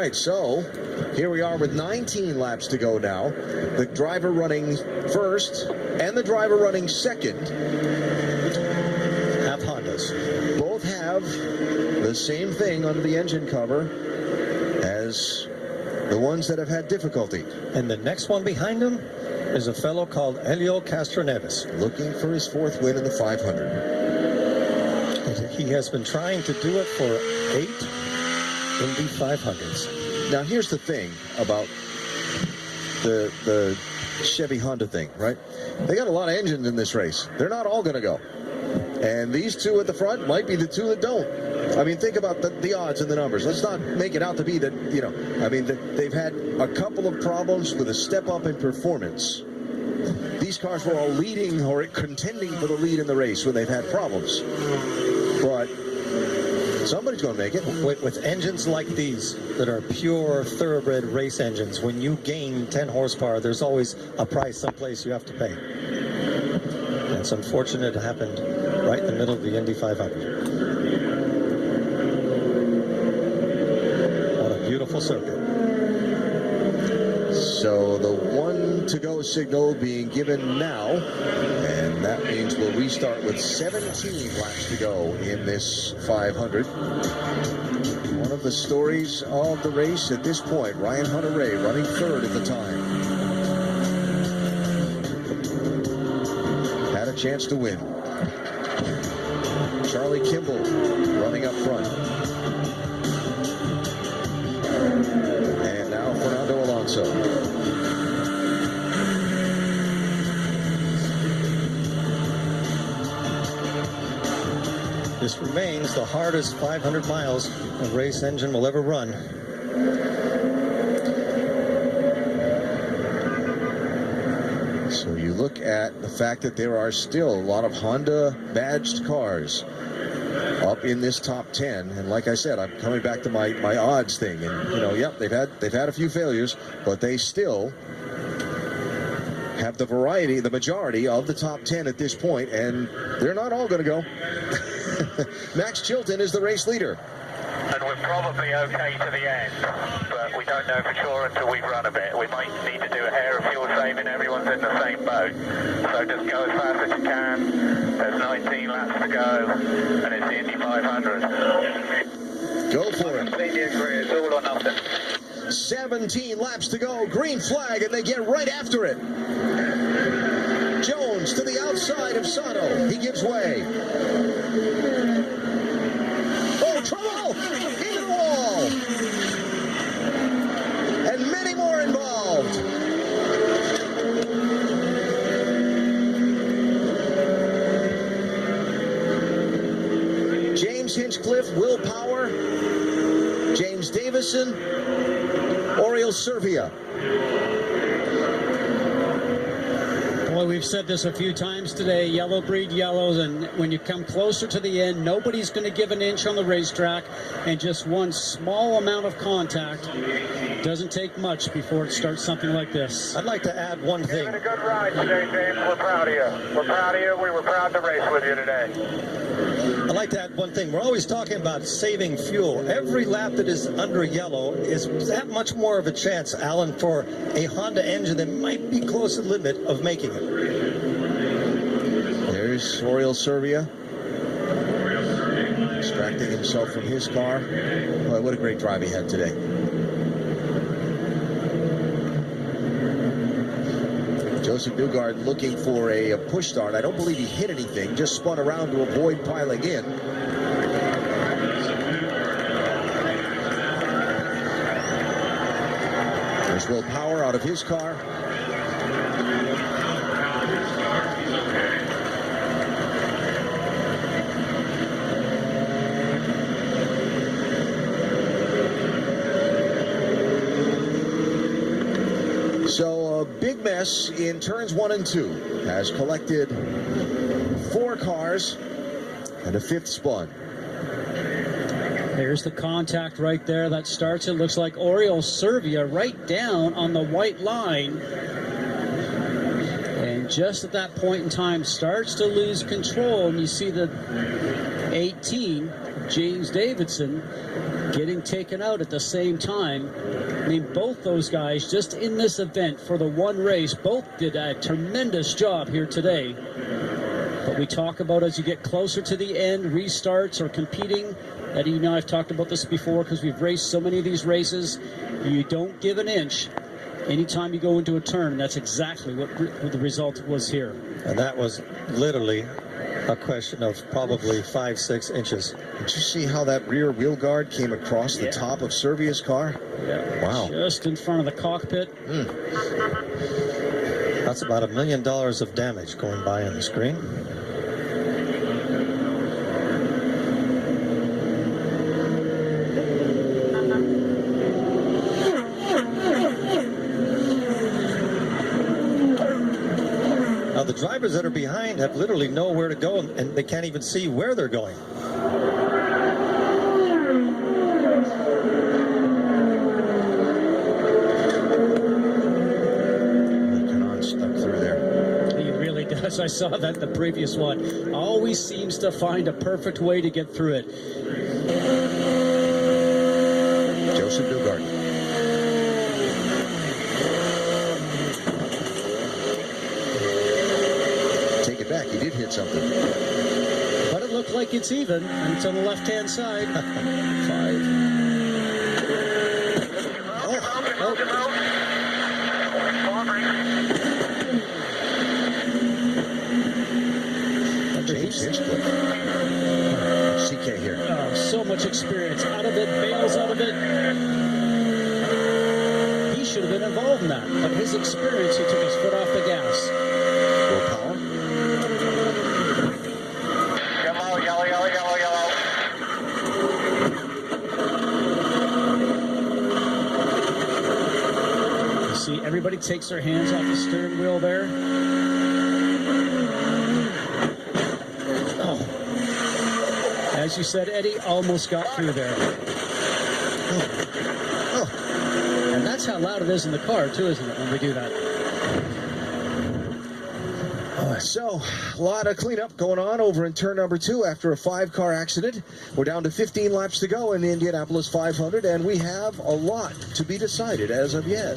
right, so here we are with 19 laps to go now. The driver running first and the driver running second have Hondas. Both have the same thing under the engine cover as the ones that have had difficulty. And the next one behind him is a fellow called Helio Castroneves. Looking for his 4th win in the 500. He has been trying to do it for 8 Indy 500s. Now here's the thing about the Chevy Honda thing, right? They got a lot of engines in this race. They're not all going to go. And these two at the front might be the two that don't. I mean, think about the odds and the numbers. Let's not make it out to be that, you know, I mean, they've had a couple of problems with a step up in performance. These cars were all leading or contending for the lead in the race when they've had problems. But somebody's going to make it. With engines like these that are pure thoroughbred race engines, when you gain 10 horsepower, there's always a price someplace you have to pay. And it's unfortunate it happened right in the middle of the Indy 500. What a beautiful circuit. So the 1 to go signal being given now, and that means we'll restart with 17 laps to go in this 500. One of the stories of the race at this point, Ryan Hunter-Reay running 3rd at the time. Had a chance to win. Charlie Kimball running up front. And now Fernando Alonso. This remains the hardest 500 miles a race engine will ever run. So you look at the fact that there are still a lot of Honda badged cars up in this top 10, and like I said, I'm coming back to my odds thing, and you know, yep, they've had a few failures, but they still have the variety, the majority of the top 10 at this point, and they're not all going to go. Max Chilton is the race leader. And we're probably okay to the end, but we don't know for sure until we've run a bit. We might need to do a hair of fuel saving. Everyone's in the same boat. So just go as fast as you can. There's 19 laps to go, and it's the Indy 500. Go for it. Completely agree. It's all or nothing. 17 laps to go. Green flag, and they get right after it. Jones to the outside of Sato. He gives way. Oh, trouble! Into the wall! And many more involved. James Hinchcliffe, Will Power, James Davison, Oriol Servia. Well, we've said this a few times today, yellow breed yellows, and when you come closer to the end, nobody's going to give an inch on the racetrack, and just one small amount of contact doesn't take much before it starts something like this. I'd like to add one thing. It's been a good ride today, James. We're proud of you. We're proud of you. We were proud to race with you today. I'd like to add one thing. We're always talking about saving fuel. Every lap that is under yellow is that much more of a chance, Alan, for a Honda engine that might be close to the limit of making it. There's Oriol Servia extracting himself from his car. Boy, what a great drive he had today. Joseph Newgarden looking for a push start. I don't believe he hit anything, just spun around to avoid piling in. There's Will Power out of his car. So a big mess in turns 1 and 2 has collected 4 cars and a 5th spun. There's the contact right there that starts. It looks like Oriol Servia right down on the white line. And just at that point in time starts to lose control, and you see the 18, James Davidson, getting taken out at the same time. I mean, both those guys, just in this event for the one race, both did a tremendous job here today. But we talk about as you get closer to the end, restarts or competing. Eddie, you know, I've talked about this before because we've raced so many of these races. You don't give an inch anytime you go into a turn. That's exactly what the result was here. And that was literally a question of probably 5-6 inches. Did you see how that rear wheel guard came across the top of Servia's car? Yeah. Wow. Just in front of the cockpit. That's about $1 million of damage going by on the screen. Now the drivers that are behind have literally nowhere to go, and they can't even see where they're going. Stuck through there. He really does. I saw that in the previous one. Always seems to find a perfect way to get through it. Joseph Newgarden. Take it back. He did hit something. But it looked like it's even. And it's on the left-hand side. 5. James Hinchcliffe. CK here. Oh, so much experience. Out of it, bails out of it. He should have been involved in that. But his experience, he took his foot off the gas. Willpower. Yellow, yellow, yellow, yellow, yellow. You see, everybody takes their hands off the steering wheel there. As you said, Eddie, almost got through there. And that's how loud it is in the car, too, isn't it, when we do that? So, a lot of cleanup going on over in turn number 2 after a 5-car accident. We're down to 15 laps to go in the Indianapolis 500, and we have a lot to be decided as of yet.